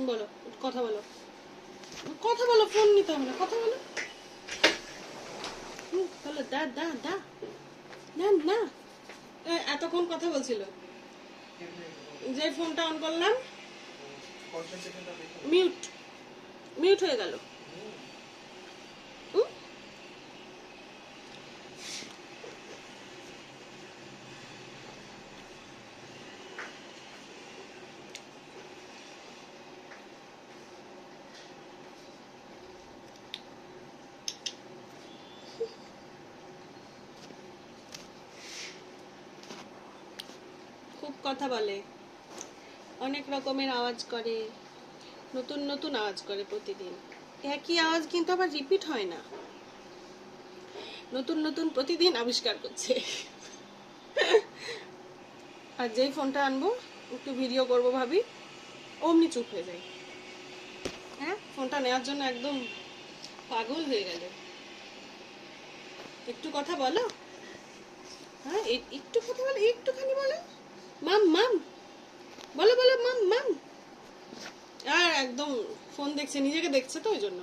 বলো, কথা বলো, কথা বলো, ফোন নিতে হবে না, কথা বলো। বলো, দা দা দা, না না। এতক্ষণ কথা বলছিল, যে ফোনটা অন করলাম মিউট মিউট হয়ে গেল। খুব কথা বলে, অনেক রকমের আওয়াজ করে, নতুন নতুন আওয়াজ করে প্রতিদিন। একই আওয়াজ কিন্তু আবার রিপিট হয় না, নতুন নতুন প্রতিদিন আবিষ্কার করছে। আর যেই ফোনটা আনবো, একটু ভিডিও করবো ভাবি, অমনি চুপ হয়ে যায়। হ্যাঁ, ফোনটা নেওয়ার জন্য একদম পাগল হয়ে গেল। একটু কথা বলো, হ্যাঁ একটু কথা বলো, একটুখানি বলো, মাম মাম, বলো বলো মাম মাম। আর একদম ফোন দেখছে, নিজেকে দেখছে তো ওই জন্য।